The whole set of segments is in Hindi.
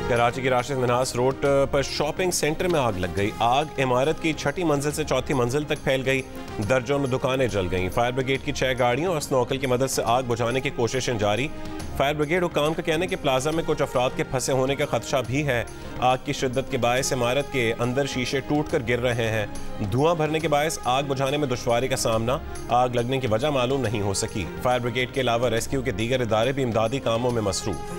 कराची की राशिद मिन्हास रोड पर शॉपिंग सेंटर में आग लग गई। आग इमारत की छठी मंजिल से चौथी मंजिल तक फैल गई। दर्जनों दुकानें जल गईं। फायर ब्रिगेड की 6 गाड़ियों और स्नॉकल की मदद से आग बुझाने की कोशिशें जारी। फायर ब्रिगेड हुक्काम का कहना है कि प्लाजा में कुछ अफराद के फंसे होने का खदशा भी है। आग की शिद्दत के बायस इमारत के अंदर शीशे टूट कर गिर रहे हैं। धुआं भरने के बायस आग बुझाने में दुश्वारी का सामना। आग लगने की वजह मालूम नहीं हो सकी। फायर ब्रिगेड के अलावा रेस्क्यू के दीगर इदारे भी इमदादी कामों में मसरूफ।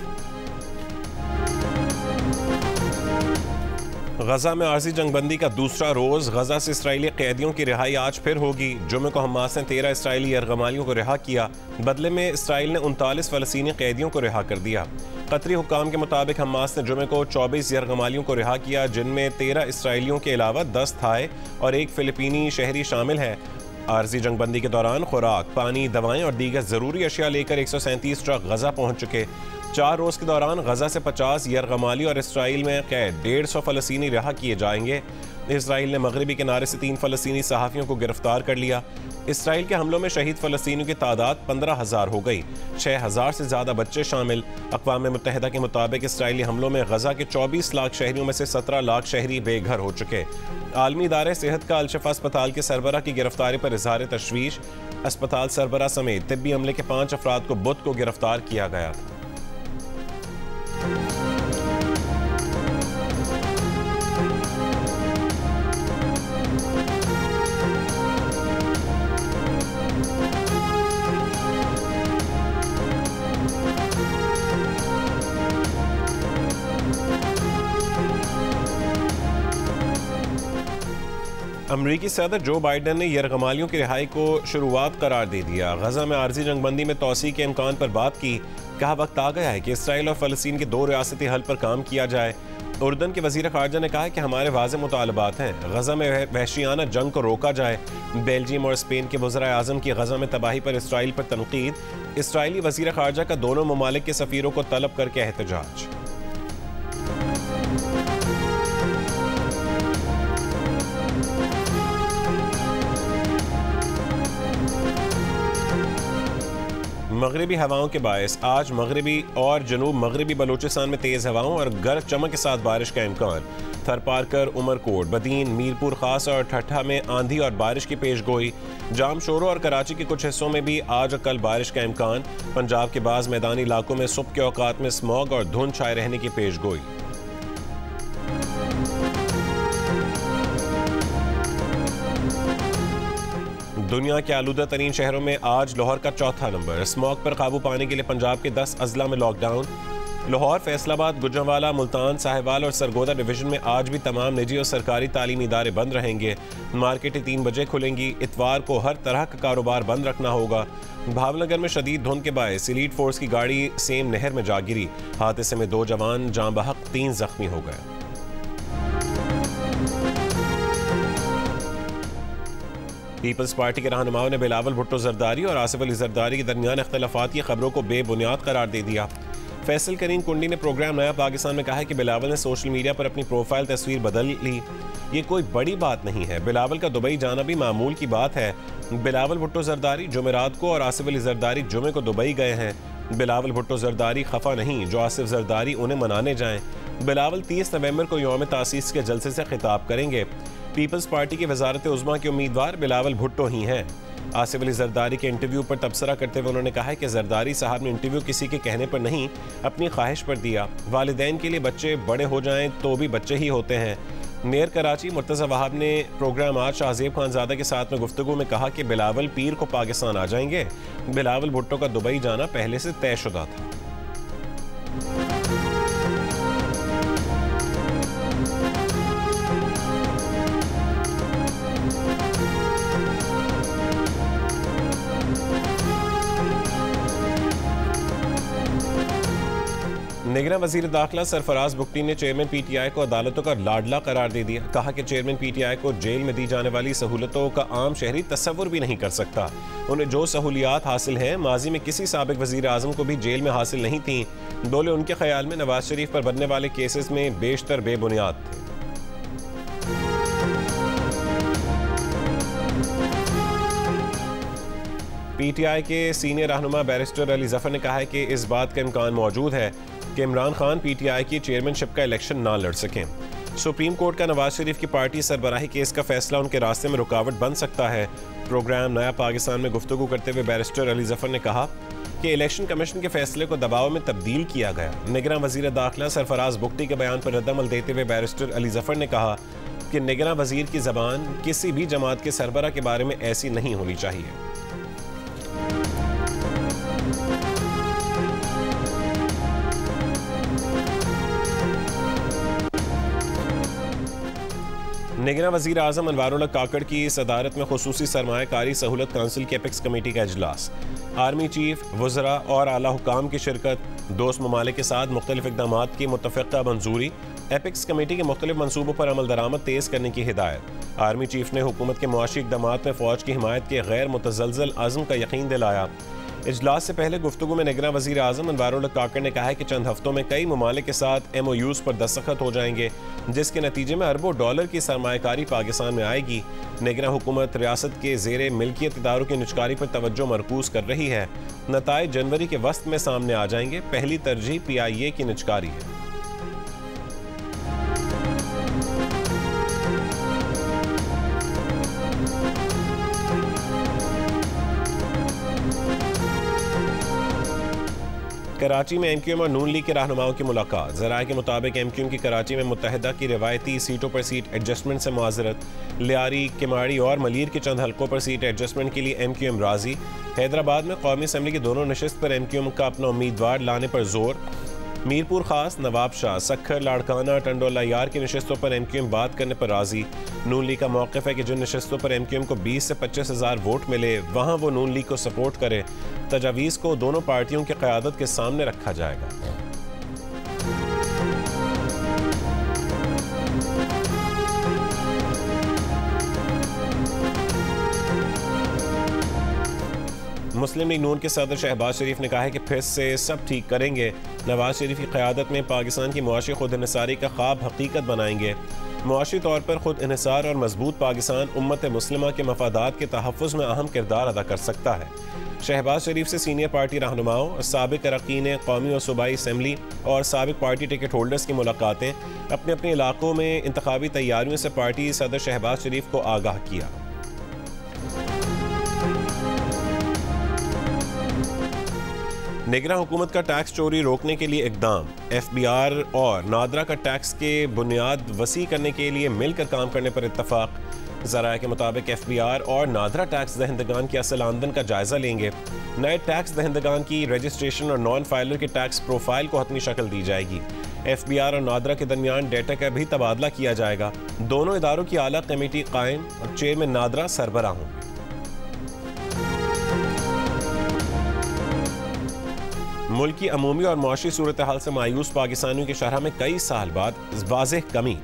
गजा में आर्जी जंगबंदी का दूसरा रोज। गजा से इसराइली कैदियों की रिहाई आज फिर होगी। जुमे को हमास ने 13 इसराइली यरगमालियों को रिहा किया। बदले में इसराइल ने 39 फलस्तीनी कैदियों को रिहा कर दिया। कतरी हुक्काम के मुताबिक हमास ने जुमे को 24 यरगमालियों को रिहा किया, जिनमें 13 इसराइलियों के अलावा 10 थाई और 1 फिलिपीनी शहरी शामिल है। आर्जी जंगबंदी के दौरान खुराक, पानी, दवाएं और दीगर जरूरी अशिया लेकर 137 ट्रक गजा पहुंच चुके। 4 रोज के दौरान गजा से 50 यरगमाली और इसराइल में कैद 150 फलस्तीनी रिहा किए जाएंगे। इसराइल ने मगरबी किनारे से 3 फलस्तीनी सहाफ़ियों को गिरफ्तार कर लिया। इसराइल के हमलों में शहीद फलस्तीनियों की तादाद 15,000 हो गई। 6,000 से ज़्यादा बच्चे शामिल। अक़वाम मुत्तहिदा के मुताबिक इसराइली हमलों में गजा के 24 लाख शहरियों में से 17 लाख शहरी बेघर हो चुके। आलमी इदारे सेहत का अल-शिफा अस्पताल के सरबरा की गिरफ्तारी पर इज़हार तशवीश। अस्पताल सरबरा समेत तिब्बी अमले के 5 अफराद को बुध को गिरफ्तार किया गया था। अमरीकी सदर जो बाइडन ने यरगमालियों की रिहाई को शुरुआत करार दे दिया। गजा में आर्जी जंगबंदी में तोसी के इम्कान पर बात की। कहा वक्त आ गया है कि इसराइल और फ़लस्तीन के 2 रियासती हल पर काम किया जाए। उर्दन के वज़ीर ख़ारजा ने कहा कि हमारे वाज़े मुतालबात हैं। गजा में वहशियाना जंग को रोका जाए। बेल्जियम और स्पेन के वज़ीर आज़म की गजा में तबाही पर इसराइल पर तनकीद। इसराइली वज़ीर ख़ारजा का दोनों ममालिक के सफ़ीरों को तलब करके एहतजाज। मगरबी हवाओं के बायस आज मगरबी और जनूब मगरबी बलूचिस्तान में तेज़ हवाओं और गरज चमक के साथ बारिश का इम्कान। थरपारकर, उमरकोट, बदीन, मीरपुर खास और ठट्ठा में आंधी और बारिश की पेशगोई। जाम शोरो और कराची के कुछ हिस्सों में भी आज और कल बारिश का इम्कान। पंजाब के बाज़ मैदानी इलाकों में सुबह के औकात में स्मॉग और धुंध छाए रहने की पेशगोई। दुनिया के आलूदा तरीन शहरों में आज लाहौर का चौथा नंबर। स्मॉग पर काबू पाने के लिए पंजाब के 10 अजला में लॉकडाउन। लाहौर, फैसलाबाद, गुजरांवाला, मुल्तान, साहिवाल और सरगोदा डिवीजन में आज भी तमाम निजी और सरकारी तालीमी इदारे बंद रहेंगे। मार्केटें 3 बजे खुलेंगी। इतवार को हर तरह का कारोबार बंद रखना होगा। भावनगर में शदीद धुंध के बायस एलीट फोर्स की गाड़ी सेम नहर में जा गिरी। हादसे में 2 जवान जाँ बहक, 3 जख्मी हो गए। पीपल्स पार्टी के रहनुमाओं ने बिलावल भुट्टो जरदारी और आसिफ अली जरदारी के दरमियान इख्तलाफात की खबरों को बेबुनियाद करार दे दिया। फैसल करीम कुंडी ने प्रोग्राम नया पाकिस्तान में कहा है कि बिलावल ने सोशल मीडिया पर अपनी प्रोफाइल तस्वीर बदल ली। ये कोई बड़ी बात नहीं है। बिलावल का दुबई जाना भी मामूल की बात है। बिलावल भुट्टो जरदारी जुमेरात को और आसिफ अली जरदारी जुमे को दुबई गए हैं। बिलावल भुट्टो जरदारी खफा नहीं जो आसिफ जरदारी उन्हें मनाने जाएं। बिलावल 30 नवंबर को यौम तासीस के जलसे से खिताब करेंगे। पीपल्स पार्टी की वजारत उज़्मा के उम्मीदवार बिलावल भुट्टो ही हैं। आसिफ अली जरदारी के इंटरव्यू पर तबसरा करते हुए उन्होंने कहा कि जरदारी साहब ने इंटरव्यू किसी के कहने पर नहीं, अपनी ख्वाहिश पर दिया। वालिदैन के लिए बच्चे बड़े हो जाएं तो भी बच्चे ही होते हैं। मेयर कराची मुर्तज़ा वहाब ने प्रोग्राम आज शाहजेब खानज़ादा के साथ में गुफ्तगू में कहा कि बिलावल पीर को पाकिस्तान आ जाएंगे। बिलावल भुट्टो का दुबई जाना पहले से तयशुदा था। निगरान वज़ीर दाखिला सरफराज बुगटी ने चेयरमैन पीटीआई को अदालतों का लाडला करार दे दिया। कहा कि चेयरमैन पीटीआई को जेल में दी जाने वाली सहूलतों का आम शहरी तस्वुर भी नहीं कर सकता। उन्हें जो सहूलियात हासिल हैं माजी में किसी साबिक वज़ीर आज़म को भी जेल में हासिल नहीं थी। बोले उनके ख्याल में नवाज शरीफ पर बनने वाले केसेस में बेशतर बेबुनियाद थे। पीटीआई के सीनियर रहनुमा बैरिस्टर अली जफर ने कहा है कि इस बात का इम्कान मौजूद है कि इमरान खान PTI की चेयरमैनशिप का इलेक्शन ना लड़ सकें। सुप्रीम कोर्ट का नवाज शरीफ की पार्टी सरबराही केस का फैसला उनके रास्ते में रुकावट बन सकता है। प्रोग्राम नया पाकिस्तान में गुफ्तगू करते हुए बैरिस्टर अली जफर ने कहा कि इलेक्शन कमीशन के फैसले को दबाव में तब्दील किया गया। निगरां वजीर दाखिला सरफराज बुख्ती के बयान पर रद्दअमल देते हुए बैरिस्टर अली जफर ने कहा कि निगरां वजीर की जबान किसी भी जमात के सरबरा के बारे में ऐसी नहीं होनी चाहिए। निगरां वज़ीर आज़म अनवारुल्लाह काकड़ की सदारत में खुसूसी सरमायाकारी सहूलत काउंसिल की एपिक्स कमेटी का इजलास। आर्मी चीफ, वज़रा और आला हुकाम की शिरकत। दोस्त ममालिक के साथ मुख्तलिफ इक़दामात की मुत्तफ़िक़ा मंजूरी। एपिक्स कमेटी के मुख्तलिफ मनसूबों पर अमल दरामद तेज़ करने की हिदायत। आर्मी चीफ ने हुकूमत के मुआशी इक़दामात में फ़ौज की हिमायत के गैर मुतज़लज़ल अज़्म का यकीन दिलाया। इजलास से पहले गुफ्तगू में निगरां वज़ीर आज़म अनवारुल्लाह काकड़ ने कहा है कि चंद हफ्तों में कई ममालिक के साथ MOUs पर दस्तखत हो जाएंगे, जिसके नतीजे में अरबों डॉलर की सरमायाकारी पाकिस्तान में आएगी। निगरां हुकूमत रियासत के ज़ेरे मिल्कियत इदारों की निजकारी पर तवज्जो मरकूज कर रही है। नताइज जनवरी के वस्त में सामने आ जाएंगे। पहली तरजीह PIA की निजकारी है। कराची में MQM और नून लीग के रहनुमाओं की मुलाकात। ज़राए के मुताबिक MQM की कराची में मुत्तहिदा की रिवायती सीटों पर सीट एडजस्टमेंट से मुआज़रत। लियारी, किमाड़ी और मलीर के चंद हल्कों पर सीट एडजस्टमेंट के लिए MQM राजी। हैदराबाद में कौमी असम्बली की दोनों नशिस्त पर MQM का अपना उम्मीदवार लाने पर जोर। मीरपुर खास, नवाब शाह, सखर, लाड़काना, टंडोला यार की नशिस्तों पर MQM बात करने पर राजी। नून लीग का मौक़िफ़ है कि जिन नशिस्तों पर MQM को 20 से 25 हज़ार वोट मिले वहाँ वो नून लीग को सपोर्ट करे। तजावीज़ को दोनों पार्टियों की क़यादत के सामने रखा जाएगा। मुस्लिम लीग नून के सदर शहबाज शरीफ ने कहा है कि फिर से सब ठीक करेंगे। नवाज शरीफ की क़यादत में पाकिस्तान की मुआशी खुद इन्हिसारी का ख्वाब हकीकत बनाएंगे। मुआशी तौर पर खुद इन्हिसार और मजबूत पाकिस्तान उम्मत मुस्लिमा के मफादात के तहफ़्फ़ुज़ में अहम किरदार अदा कर सकता है। शहबाज शरीफ से सीनियर पार्टी रहनुमाओं, साबिक़ अरकान कौमी और सूबाई असम्बली और साबिक़ पार्टी टिकट होल्डर्स की मुलाकातें। अपने अपने इलाकों में इंतखाबी तैयारियों से पार्टी सदर शहबाज शरीफ को आगाह किया। निगरां हुकूमत का टैक्स चोरी रोकने के लिए इक़दाम। FBR और नादरा का टैक्स के बुनियाद वसी करने के लिए मिलकर काम करने पर इत्तफाक। ज़राए के मुताबिक FBR और नादरा टैक्स दहिंदगान की असल आमदन का जायज़ा लेंगे। नए टैक्स दहिंदगान की रजिस्ट्रेशन और नॉन फाइलर के टैक्स प्रोफाइल को हतमी शक्ल दी जाएगी। FBR और नादरा के दरमियान डेटा का भी तबादला किया जाएगा। दोनों इदारों की आला कमेटी कायम और चेयरमैन नादरा सरबरा होंगे। मुल्क की अमूमी और मुआशी सूरत हाल से मायूस पाकिस्तानियों की शरह में कई साल बाद वाज़ेह कमी।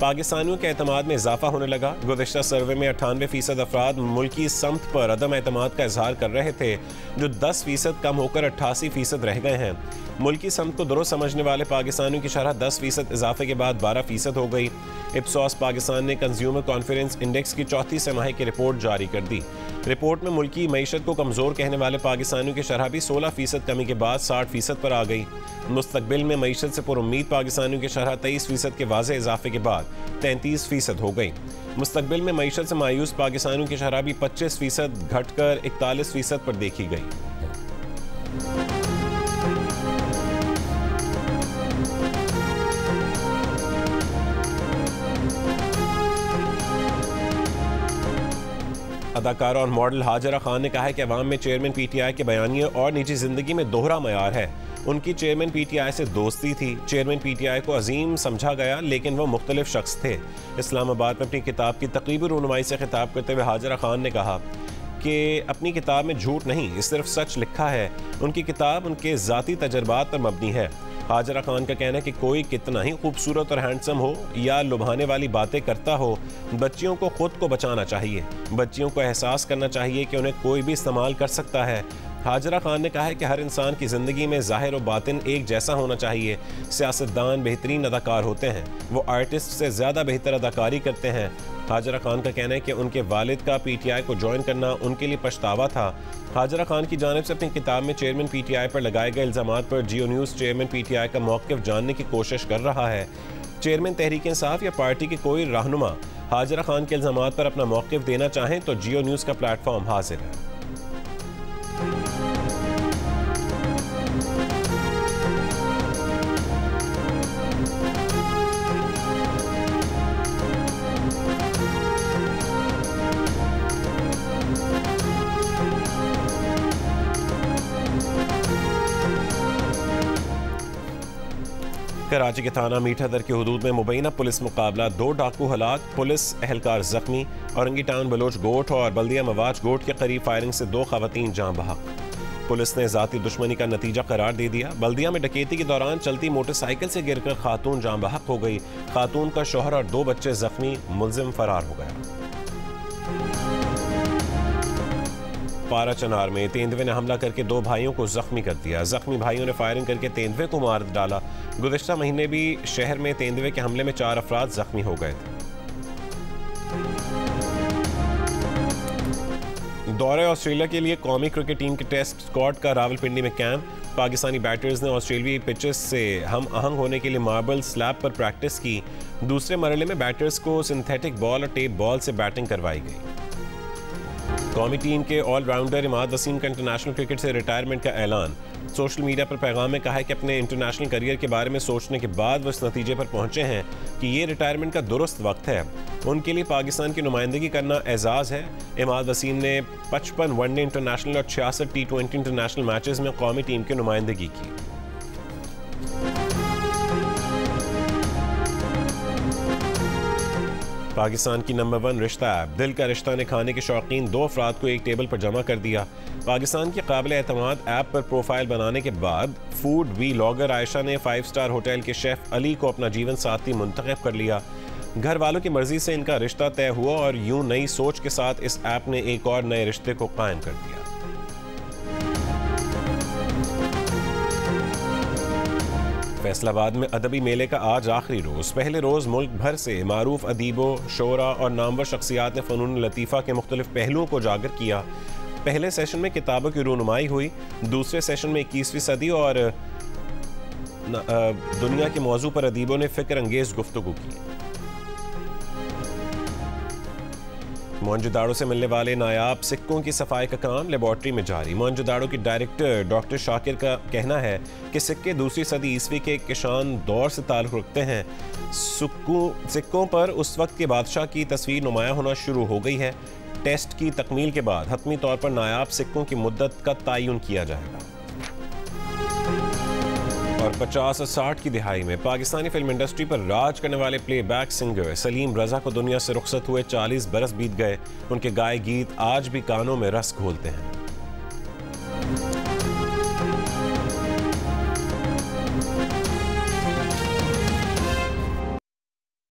पाकिस्तानियों के एतमाद में इजाफा होने लगा। गुज़िश्ता सर्वे में 98% अफराद मुल्की समत पर अदम एतमाद का इजहार कर रहे थे, जो 10% कम होकर 88% रह गए हैं। मुल्की समत को दुरुस्त समझने वाले पाकिस्तानियों की शरह 10% इजाफे के बाद 12% हो गई। इप्सॉस पाकिस्तान ने कंज्यूमर कॉन्फिडेंस इंडेक्स की चौथी तिमाही की रिपोर्ट जारी कर दी। रिपोर्ट में मुल्की मईशत को कमज़ोर कहने वाले पाकिस्तानियों की शरह भी 16% कमी के बाद 60% पर आ गई। मुस्तकबिल में मईशत से पुरुम्मीद पाकिस्तानियों की शरह 23% के वाज़े इजाफे के बाद 33% हो गई। मुस्तकबिल में मईशत से मायूस पाकिस्तानियों की शरह भी 25% घटकर 41% पर देखी गई। अदाकारा और मॉडल हाजरा खान ने कहा है कि अवाम में चेयरमैन PTI के बयानिए और निजी जिंदगी में दोहरा मयार है। उनकी चेयरमैन PTI से दोस्ती थी। चेयरमैन PTI को अजीम समझा गया, लेकिन वो मुख्तलिफ शख्स थे। इस्लामाबाद में अपनी किताब की तकरीबी रुनुमाई से खिताब करते हुए हाजरा खान ने कहा कि अपनी किताब में झूठ नहीं, सिर्फ सच लिखा है। उनकी किताब उनके ज़ाती तजर्बात पर मबनी है। हाजरा खान का कहना है कि कोई कितना ही खूबसूरत और हैंडसम हो या लुभाने वाली बातें करता हो, बच्चियों को खुद को बचाना चाहिए। बच्चियों को एहसास करना चाहिए कि उन्हें कोई भी इस्तेमाल कर सकता है। हाजरा खान ने कहा है कि हर इंसान की ज़िंदगी में ज़ाहिर और बातिन एक जैसा होना चाहिए। सियासतदान बेहतरीन अदाकार होते हैं, वो आर्टिस्ट से ज़्यादा बेहतर अदाकारी करते हैं। हाजरा खान का कहना है कि उनके वालिद का पीटीआई को ज्वाइन करना उनके लिए पछतावा था। हाजरा खान की जानिब से अपनी किताब में चेयरमैन पीटीआई पर लगाए गए इल्जामात पर जियो न्यूज़ चेयरमैन पीटीआई का मौक़िफ़ जानने की कोशिश कर रहा है। चेयरमैन तहरीक इंसाफ या पार्टी के कोई रहनुमा हाजरा खान के इल्जामात पर अपना मौक़िफ़ देना चाहें तो जियो न्यूज़ का प्लेटफॉर्म हाजिर है। कराची के थाना मीठादर के हुदूद में मुबैना पुलिस मुकाबला, 2 डाकू हलाक, पुलिस एहलकार जख्मी। औरंगी टाउन बलोच गोट और बल्दिया मवाज गोट के करीब फायरिंग से 2 खवातीन जाँ बहक। पुलिस ने जाती दुश्मनी का नतीजा करार दे दिया। बल्दिया में डकैती के दौरान चलती मोटरसाइकिल से गिरकर खातून जाँ बहक हो गई। खातून का शौहर और 2 बच्चे जख्मी, मुलजिम फरार हो गया। पारा चनार में तेंदुए ने हमला करके 2 भाइयों को जख्मी कर दिया। जख्मी भाइयों ने फायरिंग करके तेंदुए को मार डाला। गुज़िश्ता महीने भी शहर में तेंदुए के हमले में 4 अफराद जख्मी हो गए थे। दौरे ऑस्ट्रेलिया के लिए कौमी क्रिकेट टीम के टेस्ट स्क्वाड का रावलपिंडी में कैंप। पाकिस्तानी बैटर्स ने ऑस्ट्रेलियाई पिचेस से हम आहंग होने के लिए मार्बल स्लैब पर प्रैक्टिस की। दूसरे मरहले में बैटर्स को सिंथेटिक बॉल और टेप बॉल से बैटिंग करवाई गई। कौमी टीम के ऑलराउंडर इमाद वसीम का इंटरनेशनल क्रिकेट से रिटायरमेंट का ऐलान। सोशल मीडिया पर पैगाम में कहा है कि अपने इंटरनेशनल करियर के बारे में सोचने के बाद वो इस नतीजे पर पहुंचे हैं कि ये रिटायरमेंट का दुरुस्त वक्त है। उनके लिए पाकिस्तान की नुमाइंदगी करना एजाज़ है। इमाद वसीम ने 55 वनडे इंटरनेशनल और 66 T20 इंटरनेशनल मैचेस में कौमी टीम की नुमाइंदगी की। पाकिस्तान की नंबर 1 रिश्ता ऐप दिल का रिश्ता ने खाने के शौकीन 2 अफराद को एक टेबल पर जमा कर दिया। पाकिस्तान की काबिल एतमाद ऐप पर प्रोफाइल बनाने के बाद फूड व्लॉगर आयशा ने 5 स्टार होटल के शेफ अली को अपना जीवन साथी मुंतखब कर लिया। घर वालों की मर्जी से इनका रिश्ता तय हुआ और यूं नई सोच के साथ इस ऐप ने एक और नए रिश्ते को कायम कर दिया। फैसलाबाद में अदबी मेले का आज आखिरी रोज। पहले रोज मुल्क भर से मारूफ अदीबों, शोरा और नामवर शख्सियात ने फ़नून लतीफ़ा के मुख्तलिफ पहलुओं को उजागर किया। पहले सेशन में किताबों की रूनुमाई हुई। दूसरे सेशन में 21वीं सदी और दुनिया के मौजू पर अदीबों ने फ़िक्र अंगेज गुफ्तगू की। मोहनजोदाड़ो से मिलने वाले नायाब सिक्कों की सफाई का काम लेबॉर्ट्री में जारी। मोहनजोदाड़ो की डायरेक्टर डॉक्टर शाकिर का कहना है कि सिक्के 2वीं सदी ईस्वी के किशान दौर से ताल्लुक़ रखते हैं। सिक्कों पर उस वक्त के बादशाह की तस्वीर नुमाया होना शुरू हो गई है। टेस्ट की तकमील के बाद हतमी तौर पर नायाब सिक्कों की मुद्दत का तयन किया जाएगा। और 50 और 60 की दिहाई में पाकिस्तानी फिल्म इंडस्ट्री पर राज करने वाले प्लेबैक सिंगर सलीम रजा को दुनिया से रुखसत हुए 40 बरस बीत गए। उनके गाए गीत आज भी कानों में रस घोलते हैं।